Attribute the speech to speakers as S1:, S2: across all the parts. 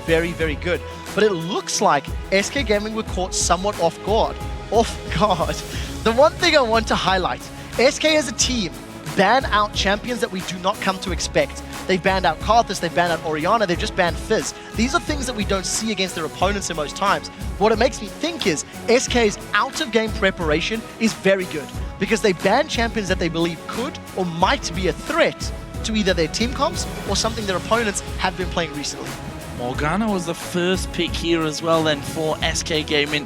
S1: very, very good. But it looks like SK Gaming were caught somewhat off guard. The one thing I want to highlight, SK as a team ban out champions that we do not come to expect. They've banned out Karthus, they've banned out Orianna, they've just banned Fizz. These are things that we don't see against their opponents in most times. What it makes me think is SK's out-of-game preparation is very good because they ban champions that they believe could or might be a threat to either their team comps or something their opponents have been playing recently.
S2: Morgana was the first pick here as well then for SK Gaming.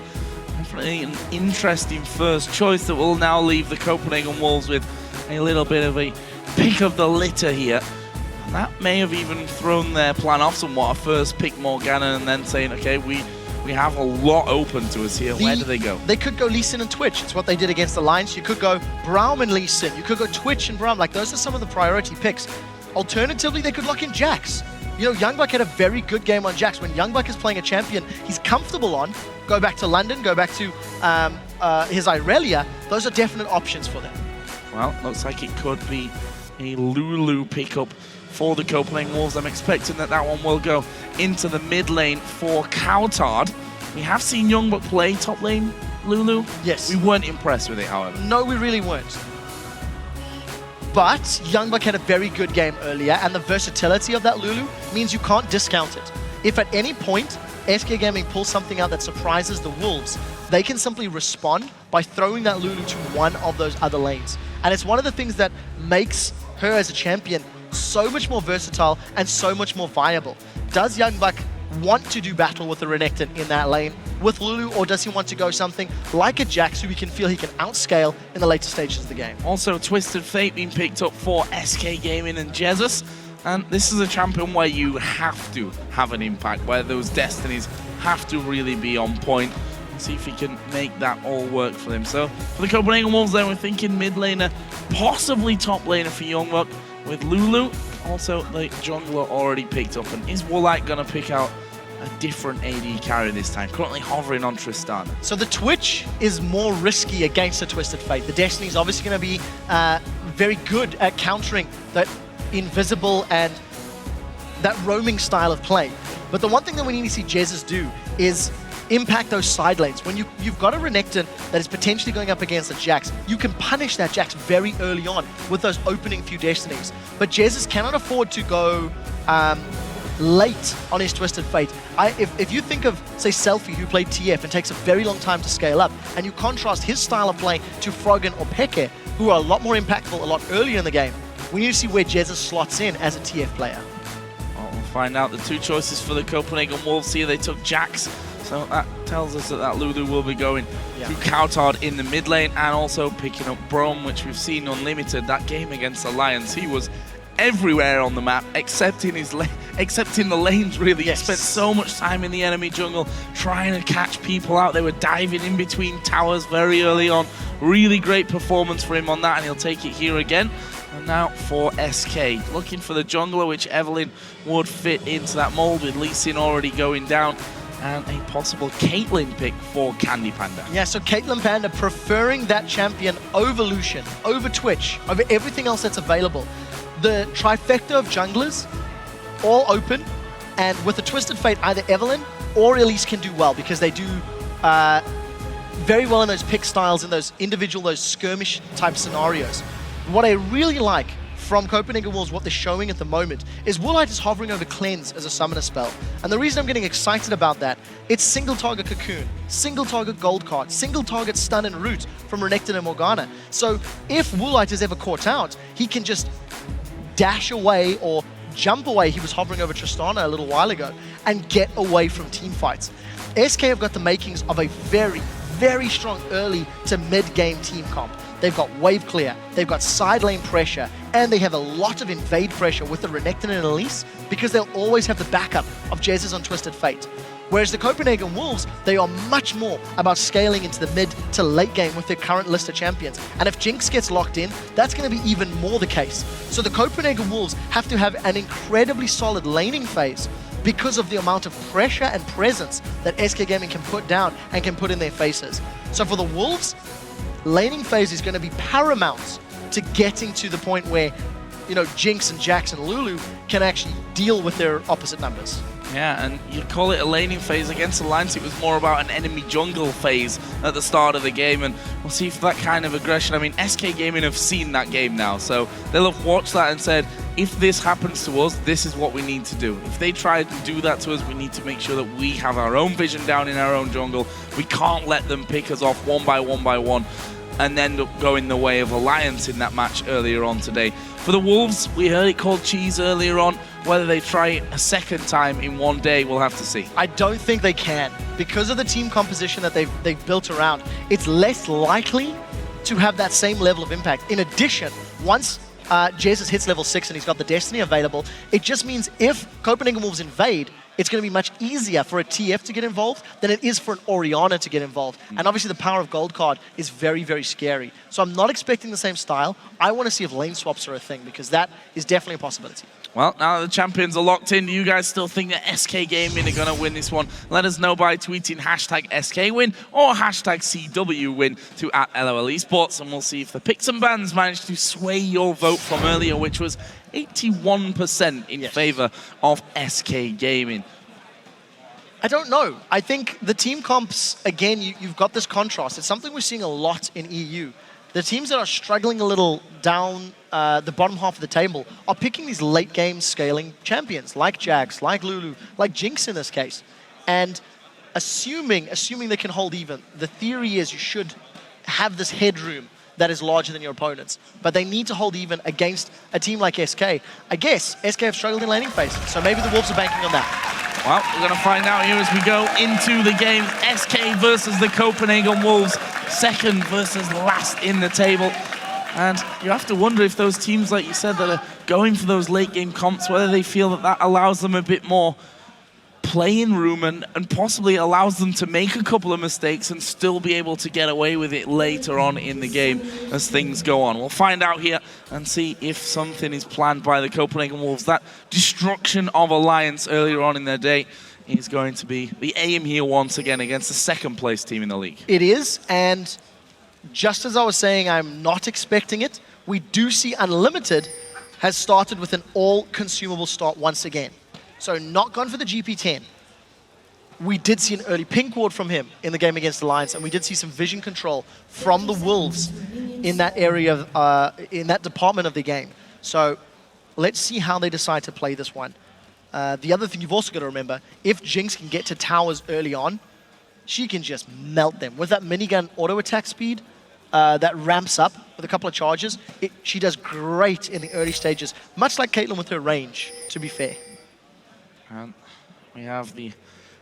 S2: Definitely an interesting first choice that will now leave the Copenhagen Wolves with a little bit of a pick of the litter here. And that may have even thrown their plan off somewhat. First pick Morgana and then saying, okay, we have a lot open to us here. Where do they go?
S1: They could go Lee Sin and Twitch. It's what they did against Alliance. You could go Braum and Lee Sin. You could go Twitch and Braum. Like, those are some of the priority picks. Alternatively, they could lock in Jax. You know, YoungBuck had a very good game on Jax. When YoungBuck is playing a champion he's comfortable on, go back to London, go back to his Irelia, those are definite options for them.
S2: Well, looks like it could be a Lulu pickup for the Copenhagen Wolves. I'm expecting that one will go into the mid lane for cowTard. We have seen YoungBuck play top lane Lulu.
S1: Yes.
S2: We weren't impressed with it, however.
S1: No, we really weren't. But YoungBuck had a very good game earlier, and the versatility of that Lulu means you can't discount it. If at any point SK Gaming pulls something out that surprises the Wolves, they can simply respond by throwing that Lulu to one of those other lanes. And it's one of the things that makes her as a champion so much more versatile and so much more viable. Does YoungBuck want to do battle with the Renekton in that lane with Lulu, or does he want to go something like a Jax who we can feel he can outscale in the later stages of the game?
S2: Also, Twisted Fate being picked up for SK Gaming and Jesiz. And this is a champion where you have to have an impact, where those destinies have to really be on point. See if he can make that all work for him. So for the Copenhagen Wolves then, we're thinking mid laner, possibly top laner for YoungBuck with Lulu. Also, the jungler already picked up. And is Woolite going to pick out a different AD carry this time? Currently hovering on Tristana.
S1: So the Twitch is more risky against the Twisted Fate. The Destiny is obviously going to be very good at countering that invisible and that roaming style of play. But the one thing that we need to see Jesiz do is impact those side lanes. When you've got a Renekton that is potentially going up against a Jax, you can punish that Jax very early on with those opening few Destinies. But Jesiz cannot afford to go late on his Twisted Fate. If you think of, say, Selfie, who played TF and takes a very long time to scale up, and you contrast his style of play to Froggen or Peke, who are a lot more impactful a lot earlier in the game, we need to see where Jesiz slots in as a TF player.
S2: Well, we'll find out. The two choices for the Copenhagen Wolves here, they took Jax. So that tells us that Lulu will be going to cowTard in the mid lane and also picking up Braum, which we've seen Unlimited. That game against Alliance, he was everywhere on the map except in the lanes, really. He spent so much time in the enemy jungle trying to catch people out. They were diving in between towers very early on. Really great performance for him on that, and he'll take it here again. And now for SK, looking for the jungler, which Evelyn would fit into that mold with Lee Sin already going down. And a possible Caitlyn pick for Candy Panda.
S1: Yeah, so Caitlyn Panda preferring that champion over Lucian, over Twitch, over everything else that's available. The trifecta of junglers, all open, and with a Twisted Fate, either Evelyn or Elise can do well because they do very well in those pick styles, in those individual, those skirmish type scenarios. What I really like from Copenhagen Wolves, what they're showing at the moment, is Woolite is hovering over Cleanse as a summoner spell. And the reason I'm getting excited about that, it's single target Cocoon, single target Gold Card, single target Stun and Root from Renekton and Morgana. So if Woolite is ever caught out, he can just dash away or jump away. He was hovering over Tristana a little while ago and get away from team fights. SK have got the makings of a very, very strong early to mid-game team comp. They've got wave clear, they've got side lane pressure, and they have a lot of invade pressure with the Renekton and Elise because they'll always have the backup of Jesiz on Twisted Fate. Whereas the Copenhagen Wolves, they are much more about scaling into the mid to late game with their current list of champions. And if Jinx gets locked in, that's going to be even more the case. So the Copenhagen Wolves have to have an incredibly solid laning phase because of the amount of pressure and presence that SK Gaming can put down and can put in their faces. So for the Wolves, laning phase is going to be paramount to getting to the point where, you know, Jinx and Jax and Lulu can actually deal with their opposite numbers.
S2: Yeah, and you call it a laning phase. Against Alliance, it was more about an enemy jungle phase at the start of the game, and we'll see if that kind of aggression. I mean, SK Gaming have seen that game now, so they'll have watched that and said, if this happens to us, this is what we need to do. If they try to do that to us, we need to make sure that we have our own vision down in our own jungle. We can't let them pick us off one by one and end up going the way of Alliance in that match earlier on today. For the Wolves, we heard it called cheese earlier on. Whether they try it a second time in one day, we'll have to see.
S1: I don't think they can. Because of the team composition that they've built around, it's less likely to have that same level of impact. In addition, once Jesiz hits level 6 and he's got the Destiny available, it just means if Copenhagen Wolves invade, it's going to be much easier for a TF to get involved than it is for an Orianna to get involved. And obviously the power of Gold Card is very, very scary. So I'm not expecting the same style. I want to see if lane swaps are a thing, because that is definitely a possibility.
S2: Well, now that the champions are locked in, do you guys still think that SK Gaming are going to win this one? Let us know by tweeting hashtag SKWin or hashtag CWWin to @LOLesports, and we'll see if the picks and bans managed to sway your vote from earlier, which was 81% in favor of SK Gaming.
S1: I don't know. I think the team comps, again, you've got this contrast. It's something we're seeing a lot in EU. The teams that are struggling a little down the bottom half of the table are picking these late game scaling champions, like Jax, like Lulu, like Jinx in this case. And assuming they can hold even, the theory is you should have this headroom that is larger than your opponents. But they need to hold even against a team like SK. I guess SK have struggled in laning phase, so maybe the Wolves are banking on that.
S2: Well, we're going to find out here as we go into the game. SK versus the Copenhagen Wolves, second versus last in the table. And you have to wonder if those teams, like you said, that are going for those late game comps, whether they feel that that allows them a bit more playing room and possibly allows them to make a couple of mistakes and still be able to get away with it later on in the game as things go on. We'll find out here and see if something is planned by the Copenhagen Wolves. That destruction of Alliance earlier on in their day is going to be the aim here once again against the second place team in the league.
S1: It is, and just as I was saying, I'm not expecting it. We do see Unlimited has started with an all-consumable start once again. So not gone for the GP10. We did see an early pink ward from him in the game against Alliance, and we did see some vision control from the Wolves in that area, in that department of the game. So let's see how they decide to play this one. The other thing you've also got to remember, if Jinx can get to towers early on, she can just melt them. With that minigun auto attack speed that ramps up with a couple of charges, she does great in the early stages, much like Caitlyn with her range, to be fair.
S2: And we have the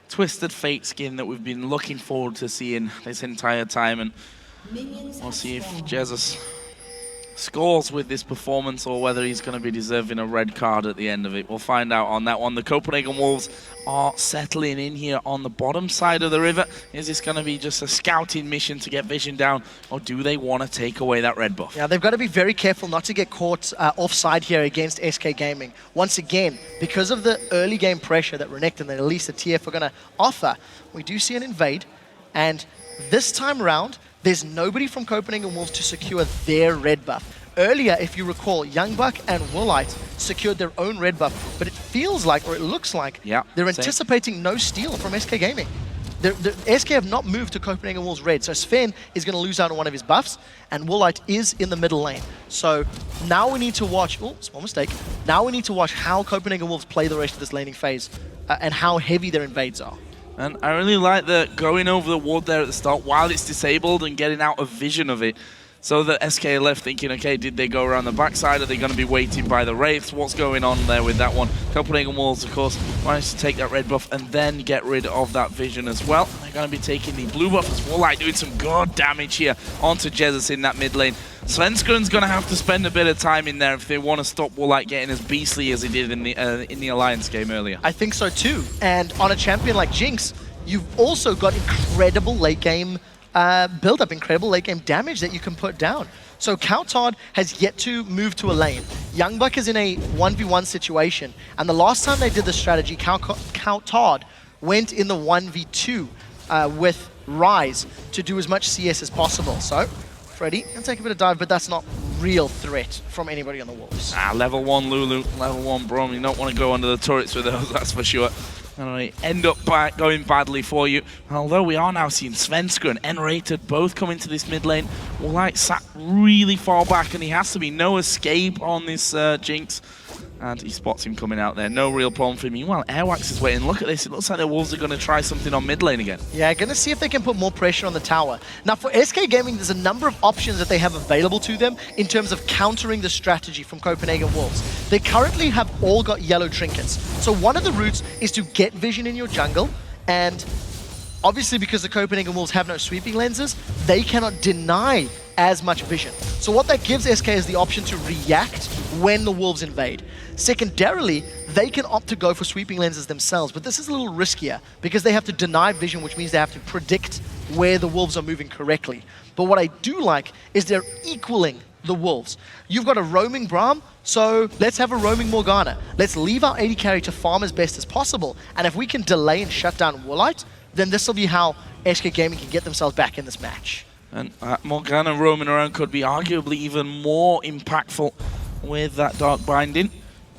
S2: Twisted Fate skin that we've been looking forward to seeing this entire time, and we'll see if Jesiz scores with this performance or whether he's going to be deserving a red card at the end of it. We'll find out on that one. The Copenhagen Wolves are settling in here on the bottom side of the river. Is this going to be just a scouting mission to get vision down, or do they want to take away that red buff?
S1: Yeah, they've got to be very careful not to get caught offside here against SK Gaming. Once again, because of the early game pressure that Renekton and Elise, the TF, are going to offer, we do see an invade, and this time around, there's nobody from Copenhagen Wolves to secure their red buff. Earlier, if you recall, YoungBuck and Woolite secured their own red buff, but it feels like, or it looks like, they're anticipating no steal from SK Gaming. The SK have not moved to Copenhagen Wolves red, so Sven is going to lose out on one of his buffs, and Woolite is in the middle lane. So now we need to watch, oh, small mistake, now we need to watch how Copenhagen Wolves play the rest of this laning phase and how heavy their invades are.
S2: And I really like the going over the ward there at the start while it's disabled and getting out of vision of it. So that SK left thinking, okay, did they go around the backside? Are they going to be waiting by the Wraiths? What's going on there with that one? Copenhagen Wolves, of course, managed to take that red buff and then get rid of that vision as well. They're going to be taking the blue buff as Woolite, doing some good damage here onto Jesiz in that mid lane. Svenskeren's going to have to spend a bit of time in there if they want to stop Woolite getting as beastly as he did in the Alliance game earlier.
S1: I think so too. And on a champion like Jinx, you've also got incredible late game build up, incredible late game damage that you can put down. So cowTard has yet to move to a lane. YoungBuck is in a 1v1 situation, and the last time they did this strategy, cowTard went in the 1v2 with Rise to do as much CS as possible. So Freddy can take a bit of dive, but that's not real threat from anybody on the Wolves.
S2: Level 1 Lulu, level 1 Braum, you don't want to go under the turrets with those, that's for sure. And end up going badly for you. Although we are now seeing Svenskeren and nRated both come into this mid lane. Woolite sat really far back, and he has to be no escape on this Jinx. And he spots him coming out there. No real problem for him. Meanwhile, Airwaks is waiting. Look at this. It looks like the Wolves are going to try something on mid lane again. Yeah,
S1: going to see if they can put more pressure on the tower. Now, for SK Gaming, there's a number of options that they have available to them in terms of countering the strategy from Copenhagen Wolves. They currently have all got yellow trinkets. So one of the routes is to get vision in your jungle, and obviously because the Copenhagen Wolves have no sweeping lenses, they cannot deny as much vision. So what that gives SK is the option to react when the Wolves invade. Secondarily, they can opt to go for sweeping lenses themselves, but this is a little riskier because they have to deny vision, which means they have to predict where the Wolves are moving correctly. But what I do like is they're equaling the Wolves. You've got a roaming Braum, so let's have a roaming Morgana. Let's leave our AD carry to farm as best as possible, and if we can delay and shut down Woolite, then this will be how SK Gaming can get themselves back in this match.
S2: And Morgana roaming around could be arguably even more impactful with that Dark Binding,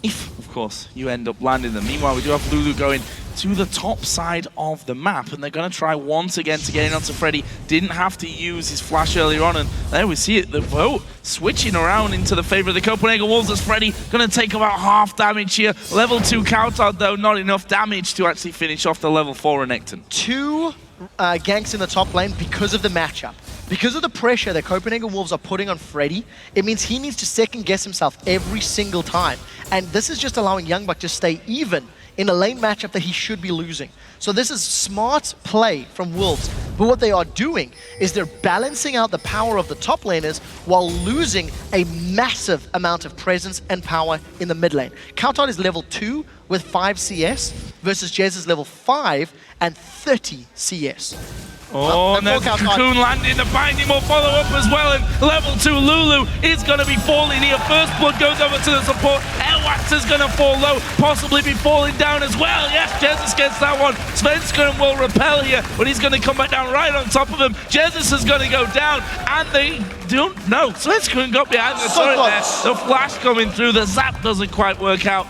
S2: if, of course, you end up landing them. Meanwhile, we do have Lulu going to the top side of the map, and they're going to try once again to get in onto Freddy. Didn't have to use his flash earlier on, and there we see it, the vote switching around into the favor of the Copenhagen Wolves as Freddy going to take about half damage here. Level 2 cowTard, though, not enough damage to actually finish off the level 4 Renekton.
S1: 2 ganks in the top lane because of the matchup. Because of the pressure that Copenhagen Wolves are putting on Freddy, it means he needs to second guess himself every single time. And this is just allowing YoungBuck to stay even in a lane matchup that he should be losing. So this is smart play from Wolves. But what they are doing is they're balancing out the power of the top laners while losing a massive amount of presence and power in the mid lane. cowTard is level 2 with 5 CS versus Jesiz level 5 and 30 CS.
S2: Oh, and there's Cocoon landing, the binding will follow up as well, and level 2 Lulu is going to be falling here. First blood goes over to the support. Airwaks is going to fall low, possibly be falling down as well. Yes, Jesiz gets that one. Svenskeren will repel here, but he's going to come back down right on top of him. Jesiz is going to go down, and they don't know. Svenskeren got behind the turret there. The flash coming through, the zap doesn't quite work out.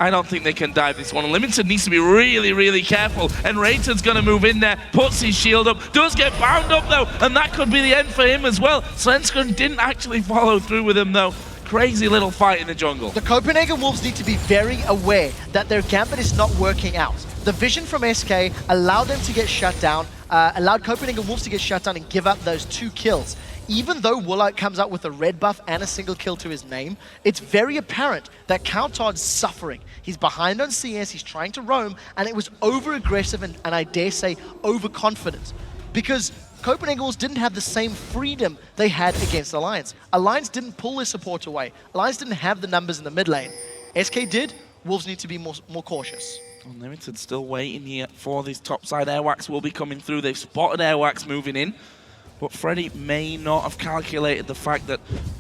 S2: I don't think they can dive this one. Limited needs to be really, really careful. And nRated's going to move in there, puts his shield up, does get bound up though, and that could be the end for him as well. Svenskeren didn't actually follow through with him though. Crazy little fight in the jungle.
S1: The Copenhagen Wolves need to be very aware that their gambit is not working out. The vision from SK allowed them to get shut down, allowed Copenhagen Wolves to get shut down and give up those 2 kills. Even though Woolite comes out with a red buff and a single kill to his name, it's very apparent that cowTard's suffering. He's behind on CS, he's trying to roam, and it was over-aggressive and I dare say overconfident. Because Copenhagen Wolves didn't have the same freedom they had against Alliance. Alliance didn't pull their support away. Alliance didn't have the numbers in the mid lane. SK did. Wolves need to be more cautious.
S2: Unlimited still waiting here for this top side. Airwaks will be coming through. They've spotted Airwaks moving in. But Freddy may not have calculated the fact that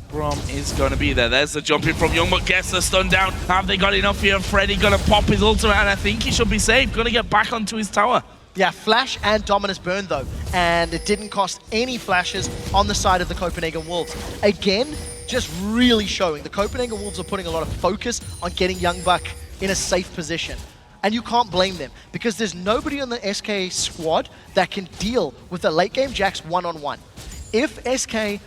S2: Braum is going to be there. There's the jumping from YoungBuck, gets the stun down. Have they got enough here? Freddy going to pop his ultimate, and I think he should be safe. Going to get back onto his tower.
S1: Yeah, flash and Dominus burn though, and it didn't cost any flashes on the side of the Copenhagen Wolves. Again, just really showing the Copenhagen Wolves are putting a lot of focus on getting YoungBuck in a safe position. And you can't blame them, because there's nobody on the SK squad that can deal with the late game Jax one-on-one. If SK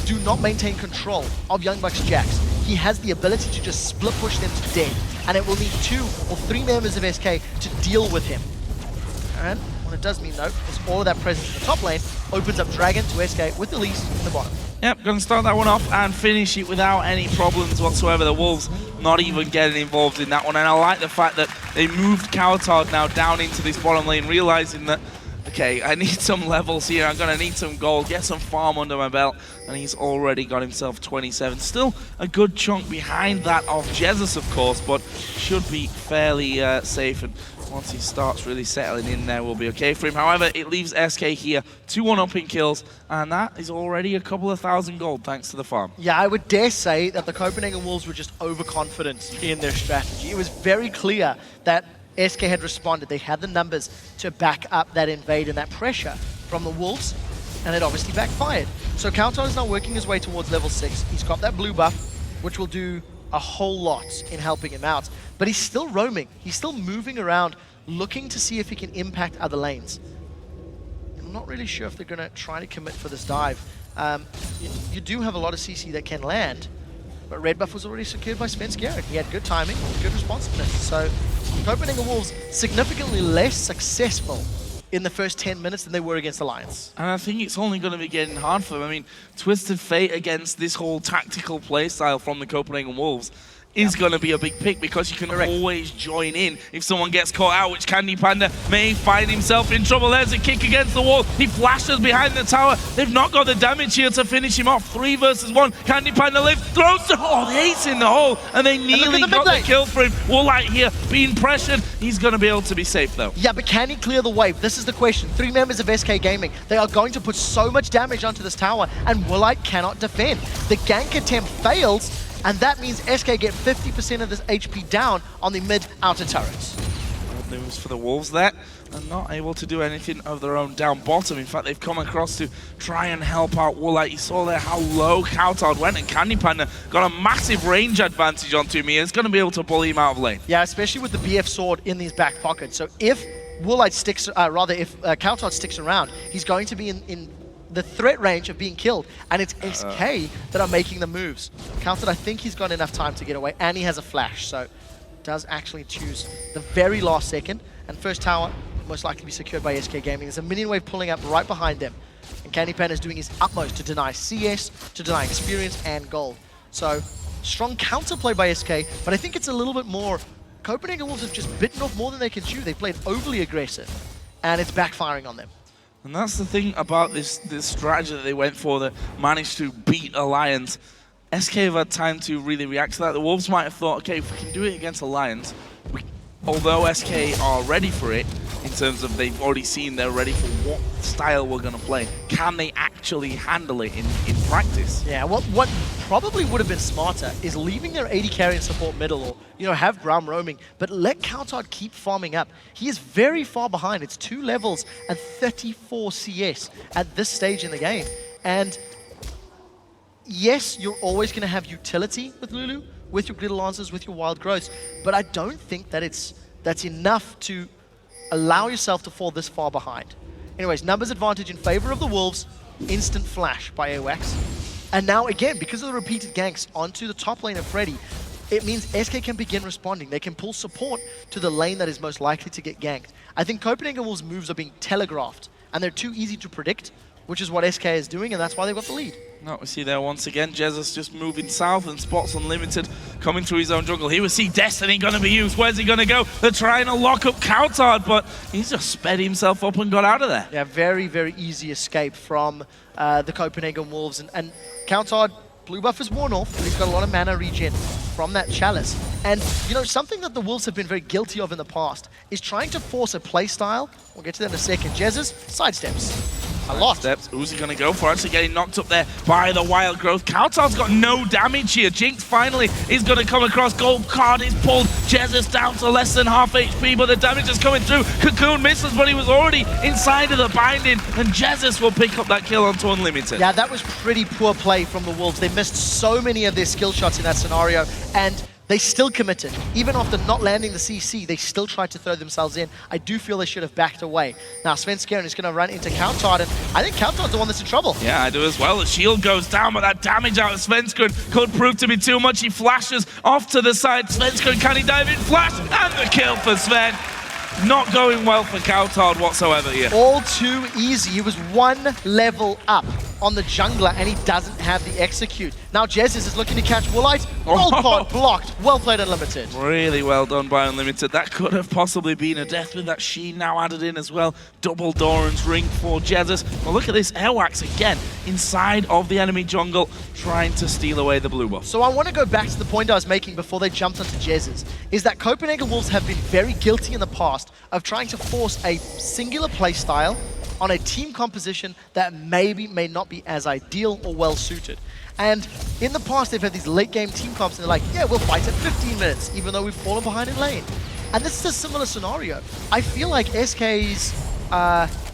S1: do not maintain control of YoungBuck's Jax, he has the ability to just split push them to death, and it will need 2 or 3 members of SK to deal with him. And what it does mean though, is all of that presence in the top lane opens up Dragon to SK with Elise in the bottom.
S2: Yep, going to start that one off and finish it without any problems whatsoever. The Wolves not even getting involved in that one. And I like the fact that they moved cowTard now down into this bottom lane, realizing that, okay, I need some levels here. I'm going to need some gold, get some farm under my belt. And he's already got himself 27. Still a good chunk behind that of Jesiz, of course, but should be fairly safe. And once he starts really settling in there, will be okay for him. However, it leaves SK here 2-1 up in kills, and that is already a couple of thousand gold thanks to the farm.
S1: Yeah, I would dare say that the Copenhagen Wolves were just overconfident in their strategy. It was very clear that SK had responded. They had the numbers to back up that invade and that pressure from the Wolves, and it obviously backfired. So cowTard is now working his way towards level 6. He's got that blue buff, which will do a whole lot in helping him out. But he's still roaming. He's still moving around looking to see if he can impact other lanes. I'm not really sure if they're going to try to commit for this dive. You do have a lot of CC that can land, but red buff was already secured by Svenskeren. He had good timing, good responsiveness. So Copenhagen Wolves significantly less successful in the first 10 minutes than they were against Alliance.
S2: And I think it's only going to be getting hard for them. I mean, Twisted Fate against this whole tactical playstyle from the Copenhagen Wolves is going to be a big pick, because you can always join in if someone gets caught out, which Candy Panda may find himself in trouble. There's a kick against the wall. He flashes behind the tower. They've not got the damage here to finish him off. 3 versus 1. Candy Panda lives, throws the ace in the hole, and they nearly got the kill for him. Woolite here being pressured. He's going to be able to be safe though.
S1: Yeah, but can he clear the wave? This is the question. 3 members of SK Gaming. They are going to put so much damage onto this tower, and Woolite cannot defend. The gank attempt fails, and that means SK get 50% of this HP down on the mid-outer turrets.
S2: Bad news for the Wolves there. They're not able to do anything of their own down bottom. In fact, they've come across to try and help out Woolite. You saw there how low cowTard went, and Candy Panda got a massive range advantage onto him. It's going to be able to bully him out of lane.
S1: Yeah, especially with the BF sword in these back pockets. So if Woolite sticks, if cowTard sticks around, he's going to be in the threat range of being killed, and it's SK that are making the moves. cowTard, I think he's got enough time to get away, and he has a flash, so does actually choose the very last second, and first tower most likely be secured by SK Gaming. There's a minion wave pulling up right behind them, and Candy Panda is doing his utmost to deny CS, to deny experience and gold. So strong counterplay by SK, but I think it's a little bit more. Copenhagen Wolves have just bitten off more than they can chew. They played overly aggressive, and it's backfiring on them.
S2: And that's the thing about this strategy that they went for, that managed to beat Alliance. SK have had time to really react to that. The Wolves might have thought, okay, if we can do it against Alliance, although SK are ready for it, in terms of they've already seen they're ready for what style we're going to play, can they actually handle it in practice?
S1: Yeah, what probably would have been smarter is leaving their AD carry and support middle, or have Braum roaming, but let cowTard keep farming up. He is very far behind. It's 2 levels and 34 CS at this stage in the game. And yes, you're always going to have utility with Lulu, with your Glitter Lancers, with your Wild Growths, but I don't think that that's enough to allow yourself to fall this far behind. Anyways, numbers advantage in favor of the Wolves. Instant flash by Airwaks. And now again, because of the repeated ganks onto the top lane of Freddy, it means SK can begin responding. They can pull support to the lane that is most likely to get ganked. I think Copenhagen Wolves' moves are being telegraphed, and they're too easy to predict, which is what SK is doing, and that's why they've got the lead.
S2: No, we see there once again, Jesiz just moving south, and Spots Unlimited coming through his own jungle. Here we see Destiny going to be used. Where's he going to go? They're trying to lock up cowTard, but he's just sped himself up and got out of there.
S1: Yeah, very, very easy escape from the Copenhagen Wolves. And cowTard, blue buff is worn off, but he's got a lot of mana regen from that chalice. And, something that the Wolves have been very guilty of in the past is trying to force a play style. We'll get to that in a second. Jesiz sidesteps. A lot.
S2: Steps. Who's he going to go for? Actually getting knocked up there by the Wild Growth. cowTard's got no damage here. Jinx finally is going to come across. Gold card is pulled. Jesiz down to less than half HP, but the damage is coming through. Cocoon misses, but he was already inside of the binding, and Jesiz will pick up that kill onto Unlimited.
S1: Yeah, that was pretty poor play from the Wolves. They missed so many of their skill shots in that scenario, and they still committed. Even after not landing the CC, they still tried to throw themselves in. I do feel they should have backed away. Now, Svenskeren is going to run into cowTard, and I think cowTard's the one that's in trouble.
S2: Yeah, I do as well. The shield goes down, but that damage out of Svenskeren could prove to be too much. He flashes off to the side. Svenskeren, can he dive in? Flash, and the kill for Sven. Not going well for cowTard whatsoever here.
S1: All too easy. He was 1 level up on the jungler, and he doesn't have the execute. Now Jesiz is looking to catch Woolite. Gold card blocked. Well played, Unlimited.
S2: Really well done by Unlimited. That could have possibly been a death with that Sheen now added in as well. Double Doran's ring for Jesiz. Well, look at this. Airwaks again inside of the enemy jungle, trying to steal away the blue buff.
S1: So I want to go back to the point I was making before they jumped onto Jesiz, is that Copenhagen Wolves have been very guilty in the past of trying to force a singular playstyle on a team composition that maybe may not be as ideal or well suited. And in the past, they've had these late game team comps, and they're like, yeah, we'll fight at 15 minutes, even though we've fallen behind in lane. And this is a similar scenario. I feel like SK's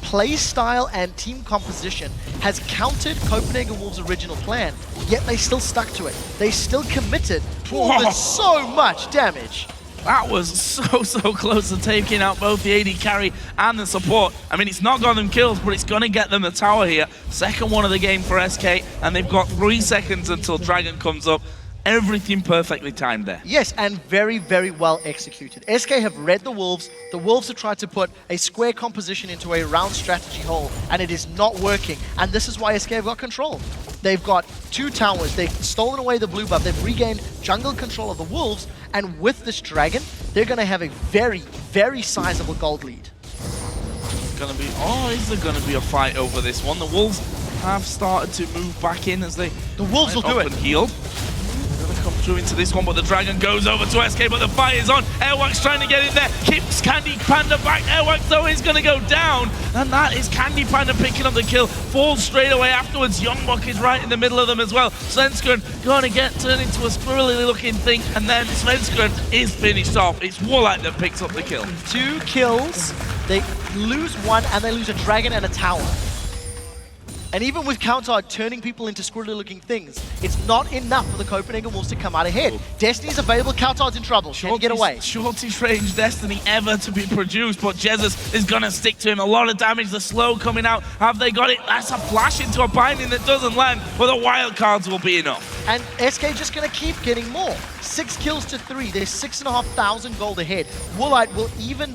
S1: play style and team composition has countered Copenhagen Wolves' original plan, yet they still stuck to it. They still committed with so much damage.
S2: That was so close to taking out both the AD carry and the support. I mean, it's not got them kills, but it's going to get them the tower here. Second one of the game for SK, and they've got 3 seconds until Dragon comes up. Everything perfectly timed there.
S1: Yes, and very, very well executed. SK have read the Wolves. The Wolves have tried to put a square composition into a round strategy hole, and it is not working. And this is why SK have got control. They've got 2 towers. They've stolen away the blue buff. They've regained jungle control of the Wolves. And with this Dragon, they're going to have a very, very sizable gold lead.
S2: Gonna be, is there going to be a fight over this one? The Wolves have started to move back in as they...
S1: The Wolves will do it.
S2: And healed. Come through into this one, but the Dragon goes over to SK, but the fight is on. Airwaks trying to get in there, keeps Candy Panda back. Airwaks though is going to go down, and that is Candy Panda picking up the kill. Falls straight away afterwards. YoungBuck is right in the middle of them as well. Svenskeren going to get turned into a squirrely looking thing, and then Svenskeren is finished off. It's Woolite that picks up the kill.
S1: 2 kills, they lose 1, and they lose a Dragon and a tower. And even with cowTard turning people into squirrely-looking things, it's not enough for the Copenhagen Wolves to come out ahead. Destiny's available, cowTard's in trouble. Can he get away?
S2: Shortest range Destiny ever to be produced, but Jesiz is going to stick to him. A lot of damage, the slow coming out. Have they got it? That's a flash into a binding that doesn't land, but the wild cards will be enough.
S1: And SK just going to keep getting more. 6 kills to 3. There's 6,500 gold ahead. Woolite will even...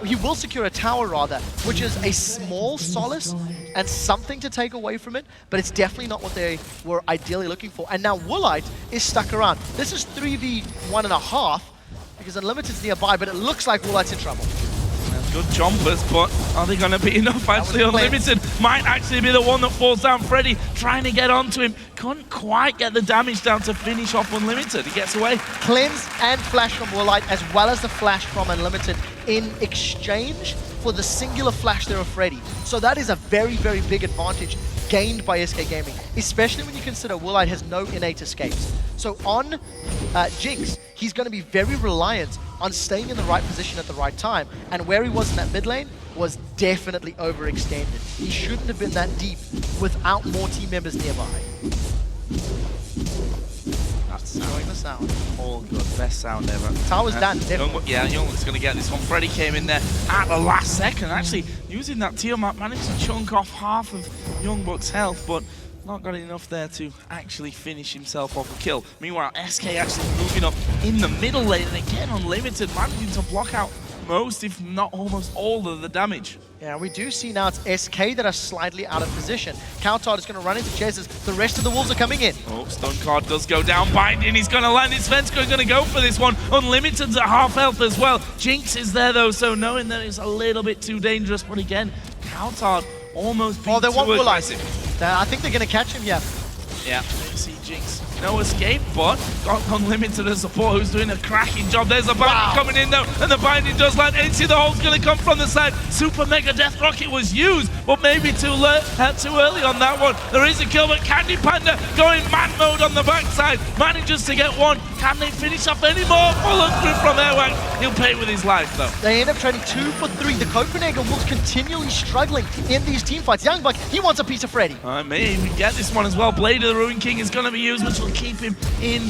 S1: he will secure a tower rather, which is a small solace and something to take away from it, but it's definitely not what they were ideally looking for. And now Woolite is stuck around. This is 3v1.5 because Unlimited's nearby, but it looks like Woolite's in trouble.
S2: Good jumpers, but are they going to be enough? Actually, Unlimited might actually be the one that falls down. Freddy trying to get onto him. Couldn't quite get the damage down to finish off Unlimited. He gets away.
S1: Cleanse and flash from Woolite, as well as the flash from Unlimited in exchange for the singular flash there of Freddy. So that is a very, very big advantage gained by SK Gaming, especially when you consider Woolite has no innate escapes. So on Jinx, he's going to be very reliant on staying in the right position at the right time, and where he was in that mid lane was definitely overextended. He shouldn't have been that deep without more team members nearby. That's enjoying the sound.
S2: All good, best sound ever.
S1: Tower's done, definitely.
S2: YoungBuck's going to get this one. Freddy came in there at the last second, actually using that Tiamat, managed to chunk off half of YoungBuck's health, but not got enough there to actually finish himself off a kill. Meanwhile, SK actually moving up in the middle lane, and again Unlimited managing to block out most, if not almost all, of the damage.
S1: Yeah, we do see now it's SK that are slightly out of position. cowTard is going to run into Jesiz. The rest of the Wolves are coming in.
S2: Oh, Stone Card does go down. Binding, he's going to land. Svenskeren going to go for this one. Unlimited's at half health as well. Jinx is there though, so knowing that it's a little bit too dangerous. But again, cowTard almost being
S1: they
S2: too
S1: won't
S2: aggressive.
S1: I think they're going to catch him, yeah.
S2: Yeah, you see Jinx. No escape, but got Unlimited as support, who's doing a cracking job. There's a binding coming in though, and the binding does land. And you see the hole's going to come from the side. Super Mega Death Rocket was used, but maybe too early on that one. There is a kill, but Candy Panda going man mode on the backside. Manages to get one. Can they finish off any more? Follow through from Airwaks. He'll pay with his life though.
S1: They end up trading 2 for 3. The Copenhagen Wolves continually struggling in these team fights. YoungBuck, he wants a piece of Freddy.
S2: Maybe we get this one as well. Blade of the Ruin King is going to be used, which will keep him in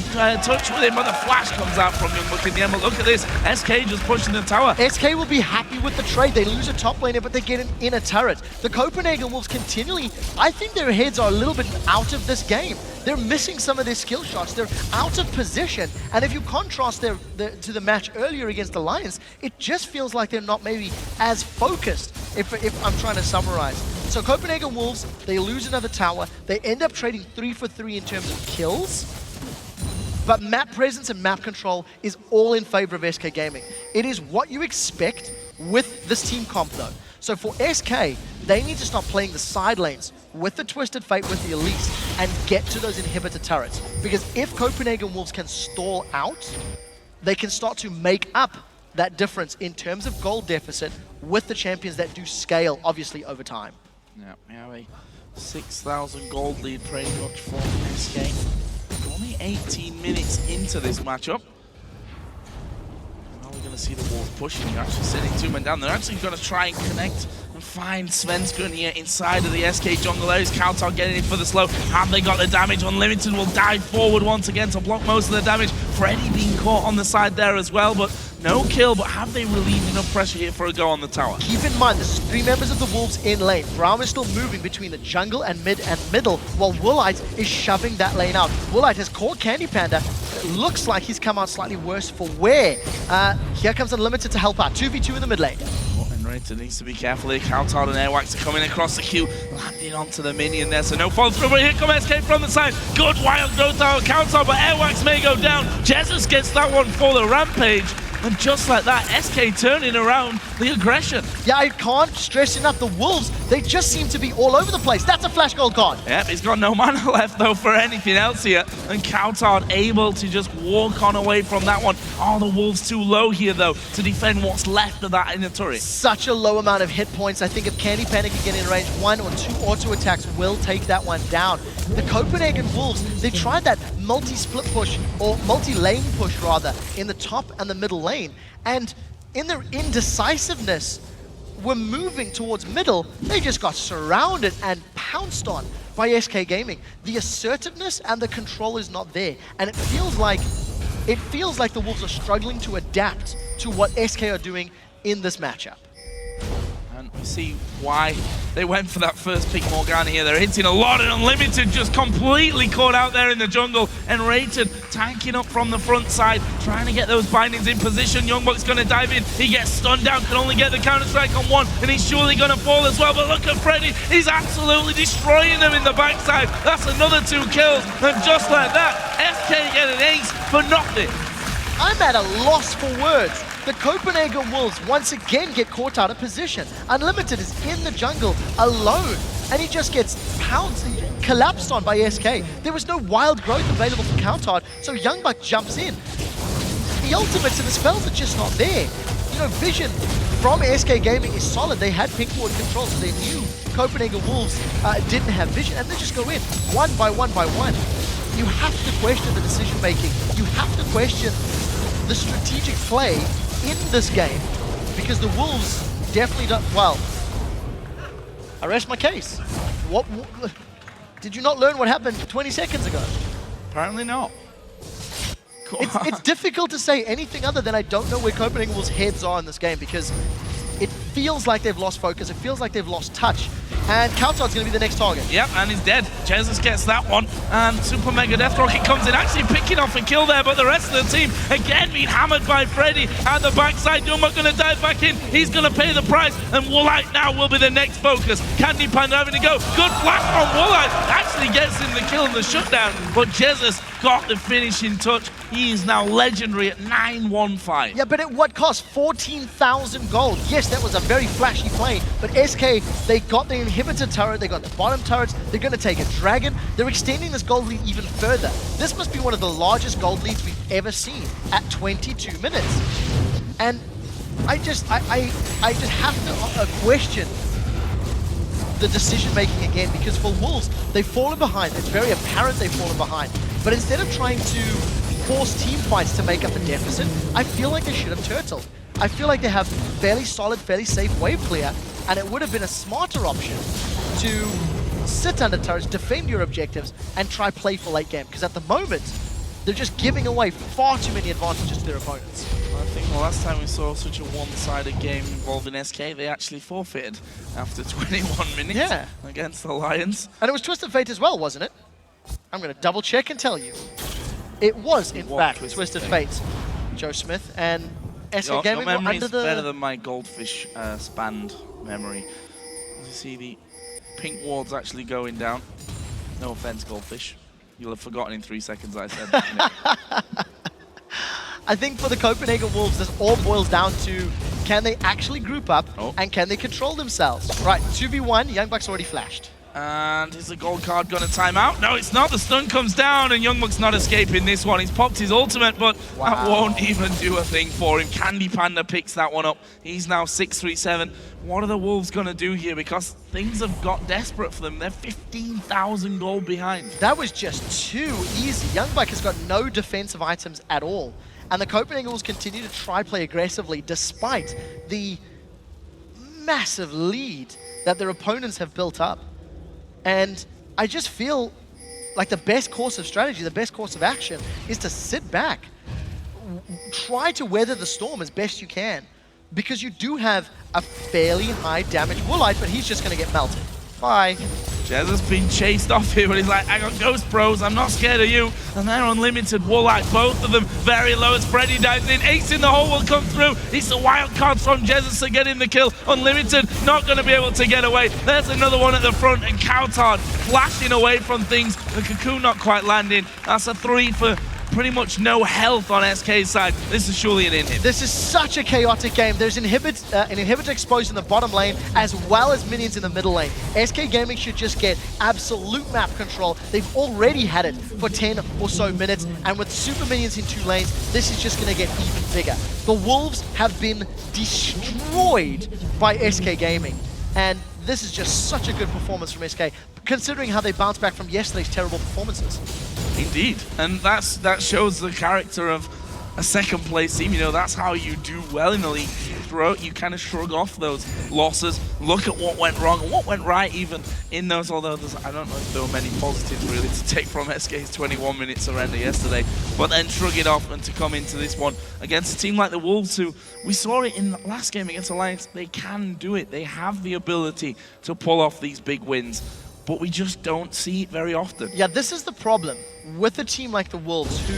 S2: touch with him, but the flash comes out from YoungBuck in the end. But look at this, SK just pushing the tower.
S1: SK will be happy with the trade. They lose a top laner, but they get an inner turret. The Copenhagen Wolves continually, I think their heads are a little bit out of this game. They're missing some of their skill shots. They're out of position. And if you contrast to the match earlier against Alliance, it just feels like they're not maybe as focused, if I'm trying to summarize. So Copenhagen Wolves, they lose another tower. They end up trading 3 for 3 in terms of kills. But map presence and map control is all in favor of SK Gaming. It is what you expect with this team comp though. So for SK, they need to stop playing the side lanes with the Twisted Fate with the Elise and get to those inhibitor turrets. Because if Copenhagen Wolves can stall out, they can start to make up that difference in terms of gold deficit with the champions that do scale, obviously, over time.
S2: Yeah, we have a 6,000 gold lead pretty much for SK. Only 18 minutes into this matchup. Now we're going to see the Wolves pushing. You're actually sending 2 men down. They're actually going to try and connect and find Svenskeren here inside of the SK jungle. There's cowTard getting in for the slow. Have they got the damage? Unlimited will dive forward once again to block most of the damage. Freddy being caught on the side there as well, but No kill, but have they relieved enough pressure here for a go on the tower?
S1: Keep in mind, there's 3 members of the Wolves in lane. Braum is still moving between the jungle and mid and middle, while Woolite is shoving that lane out. Woolite has caught Candy Panda. It looks like he's come out slightly worse for wear. Here comes Unlimited to help out. 2v2 in the mid lane.
S2: nRated needs to be careful here. cowTard and Airwaks are coming across the queue, landing onto the minion there, so no fall through, but here comes SK from the side. Good wild growth out of cowTard, but Airwaks may go down. Jesiz gets that one for the rampage. And just like that, SK turning around the aggression.
S1: Yeah, I can't stress enough, the Wolves, they just seem to be all over the place. That's a flash gold card.
S2: Yep, he's got no mana left though for anything else here. And cowTard able to just walk on away from that one. Oh, the Wolves too low here though to defend what's left of that in the turret.
S1: Such a low amount of hit points. I think if Candy Panda can get in range, 1 or 2 auto attacks will take that one down. The Copenhagen Wolves, they tried that multi-split push, or multi-lane push rather, in the top and the middle lane. And in their indecisiveness, were moving towards middle, they just got surrounded and pounced on by SK Gaming. The assertiveness and the control is not there. And it feels like the Wolves are struggling to adapt to what SK are doing in this matchup.
S2: And we see why they went for that first pick Morgana here. They're hitting a lot, and Unlimited just completely caught out there in the jungle. nRated tanking up from the front side, trying to get those bindings in position. YoungBuck's going to dive in. He gets stunned down, can only get the counter-strike on one, and he's surely going to fall as well. But look at Freddy. He's absolutely destroying them in the backside. That's another 2 kills. And just like that, SK get an ace for nothing.
S1: I'm at a loss for words. The Copenhagen Wolves once again get caught out of position. Unlimited is in the jungle alone, and he just gets pounced, collapsed on by SK. There was no wild growth available for cowTard, so YoungBuck jumps in. The ultimates and the spells are just not there. You know, vision from SK Gaming is solid. They had pink ward control, so they knew Copenhagen Wolves didn't have vision, and they just go in, one by one by one. You have to question the decision making. You have to question the strategic play in this game, because the Wolves definitely don't. Well, I rest my case. What did you not learn what happened 20 seconds ago?
S2: Apparently not.
S1: It's difficult to say anything other than I don't know where Copenhagen Wolves' heads are in this game, because it feels like they've lost focus. It feels like they've lost touch. And cowTard's going to be the next target.
S2: Yep, and he's dead. Jesiz gets that one. And Super Mega Death Rocket comes in, actually picking off a kill there, but the rest of the team, again, being hammered by Freddy at the backside. YoungBuck going to dive back in. He's going to pay the price, and Woolite now will be the next focus. Candy Panda having to go. Good flash from Woolite. Actually gets him the kill and the shutdown, but Jesiz got the finishing touch. He is now legendary at 915.
S1: Yeah, but at what cost? 14,000 gold. Yes, that was a very flashy play, but SK, they got the inhibitor turret, they got the bottom turrets, they're going to take a dragon. They're extending this gold lead even further. This must be one of the largest gold leads we've ever seen at 22 minutes. And I just have to question the decision making again, because for Wolves, they've fallen behind. It's very apparent they've fallen behind. But instead of trying to force team fights to make up a deficit, I feel like they should have turtled. I feel like they have fairly solid, fairly safe wave clear, and it would have been a smarter option to sit under turrets, defend your objectives, and try play for late game. Because at the moment, they're just giving away far too many advantages to their opponents.
S2: I think the last time we saw such a one-sided game involving SK, they actually forfeited after 21 minutes against the Lions.
S1: And it was Twisted Fate as well, wasn't it? I'm going to double check and tell you. It was, in fact, Twisted Fate. Joe Smith and SK Gaming were under the...
S2: better than my goldfish spanned memory. You see the pink wards actually going down. No offense, goldfish. You'll have forgotten in 3 seconds I said that.
S1: I think for the Copenhagen Wolves, this all boils down to, can they actually group up and can they control themselves? Right, 2v1, YoungBuck's already flashed.
S2: And is the gold card going to time out? No, it's not. The stun comes down, and YoungBuck's not escaping this one. He's popped his ultimate, but that won't even do a thing for him. Candy Panda picks that one up. He's now 637. What are the Wolves going to do here? Because things have got desperate for them. They're 15,000 gold behind.
S1: That was just too easy. YoungBuck has got no defensive items at all. And the Copenhagen Wolves continue to try play aggressively despite the massive lead that their opponents have built up. And I just feel like the best course of strategy, the best course of action is to sit back. try to weather the storm as best you can, because you do have a fairly high damage Woolite, but he's just going to get melted. Bye.
S2: Jez has been chased off here, but he's like, I got Ghost Bros, I'm not scared of you. And they're unlimited Woolite, both of them very low as Freddy dives in. Ace in the hole will come through. It's the wild cards from Jesiz to get in the kill. Unlimited, not going to be able to get away. There's another one at the front, and cowTard flashing away from things. The Cocoon not quite landing. That's a 3 for pretty much no health on SK's side. This is surely an in-hit.
S1: This is such a chaotic game. There's an inhibitor exposed in the bottom lane, as well as minions in the middle lane. SK Gaming should just get absolute map control. They've already had it for 10 or so minutes, and with super minions in 2 lanes, this is just going to get even bigger. The Wolves have been destroyed by SK Gaming, and this is just such a good performance from SK, considering how they bounced back from yesterday's terrible performances.
S2: Indeed, and that shows the character of a second place team. You know, that's how you do well in the league. You kind of shrug off those losses, look at what went wrong and what went right even in those, although I don't know if there were many positives really to take from SK's 21-minute surrender yesterday, but then shrug it off and to come into this one against a team like the Wolves, who we saw it in the last game against Alliance. They can do it. They have the ability to pull off these big wins, but we just don't see it very often.
S1: Yeah, this is the problem with a team like the Wolves, who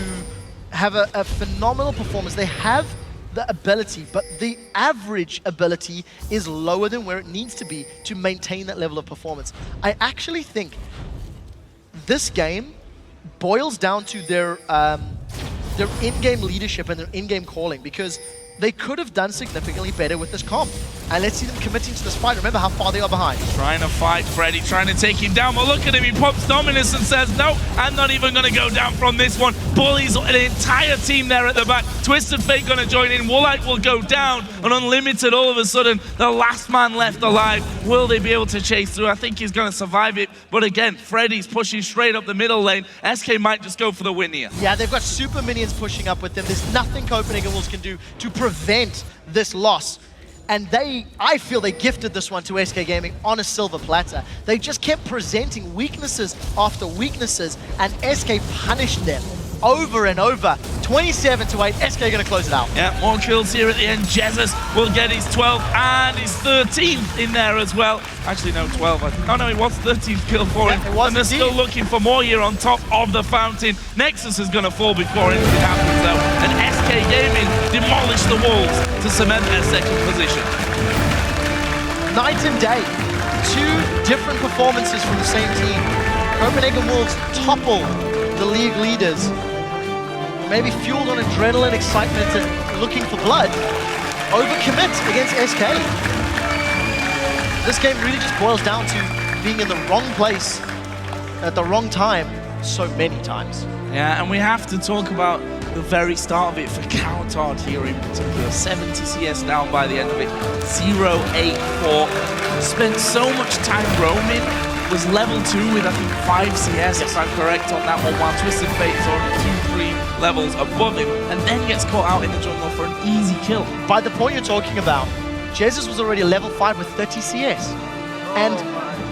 S1: have a phenomenal performance. They have the ability, but the average ability is lower than where it needs to be to maintain that level of performance. I actually think this game boils down to their in-game leadership and their in-game calling, because they could have done significantly better with this comp. And let's see them committing to this fight. Remember how far they are behind.
S2: Trying to fight Freddy, trying to take him down. But look at him, he pops Dominus and says, no, I'm not even going to go down from this one. Bullies an entire team there at the back. Twisted Fate going to join in. Woolite will go down. And Unlimited, all of a sudden, the last man left alive. Will they be able to chase through? I think he's going to survive it. But again, Freddy's pushing straight up the middle lane. SK might just go for the win here.
S1: Yeah, they've got super minions pushing up with them. There's nothing Copenhagen Wolves can do to prevent this loss. And I feel they gifted this one to SK Gaming on a silver platter. They just kept presenting weaknesses after weaknesses, and SK punished them over and over. 27-8, SK going to close it out.
S2: Yeah, more kills here at the end. Jesiz will get his 12th and his 13th in there as well. Actually, no, 12. Oh no, it was 13th kill for him.
S1: It was
S2: and they're still looking for more here on top of the fountain. Nexus is going to fall before anything happens though. And SK Gaming demolish the Wolves to cement their second position.
S1: Night and day. 2 different performances from the same team. Copenhagen Wolves topple the league leaders. Maybe fueled on adrenaline, excitement, and looking for blood. Overcommit against SK. This game really just boils down to being in the wrong place at the wrong time so many times.
S2: Yeah, and we have to talk about the very start of it for cowTard here in particular. 70 CS down by the end of it. 0-8-4. Spent so much time roaming. Was level 2 with, I think, 5 CS, if I'm correct on that one, while Twisted Fate is already 2-3 levels above him, and then gets caught out in the jungle for an easy kill.
S1: By the point you're talking about, Jesiz was already level 5 with 30 CS. And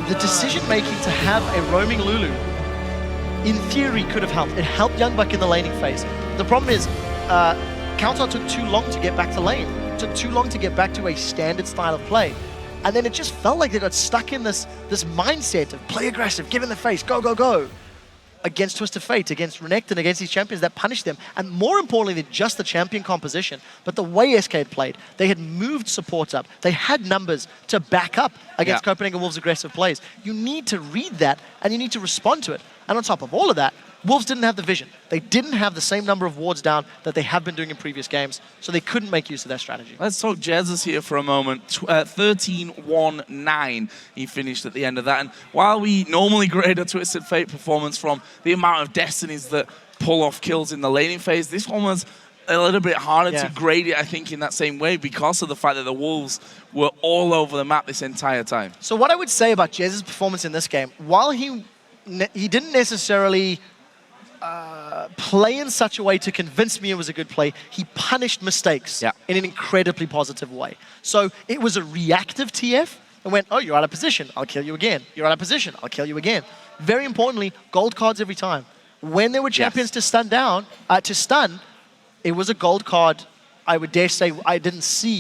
S1: the decision-making to have a roaming Lulu, in theory, could have helped. It helped YoungBuck in the laning phase. The problem is, cowTard took too long to get back to lane. It took too long to get back to a standard style of play. And then it just felt like they got stuck in this mindset of play aggressive, give in the face, go, go, go. Against Twisted Fate, against Renekton, against these champions that punished them. And more importantly than just the champion composition, but the way SK had played. They had moved support up. They had numbers to back up against Copenhagen Wolves' aggressive plays. You need to read that, and you need to respond to it. And on top of all of that, Wolves didn't have the vision. They didn't have the same number of wards down that they have been doing in previous games, so they couldn't make use of that strategy.
S2: Let's talk Jesiz here for a moment. 13-1-9 he finished at the end of that. And while we normally grade a Twisted Fate performance from the amount of destinies that pull off kills in the laning phase, this one was a little bit harder to grade it, I think, in that same way because of the fact that the Wolves were all over the map this entire time.
S1: So what I would say about Jeziz's performance in this game, while he didn't necessarily play in such a way to convince me it was a good play, he punished mistakes in an incredibly positive way. So it was a reactive TF and went, oh, you're out of position, I'll kill you again. You're out of position, I'll kill you again. Very importantly, gold cards every time. When there were champions to stun down, It was a gold card, I would dare say I didn't see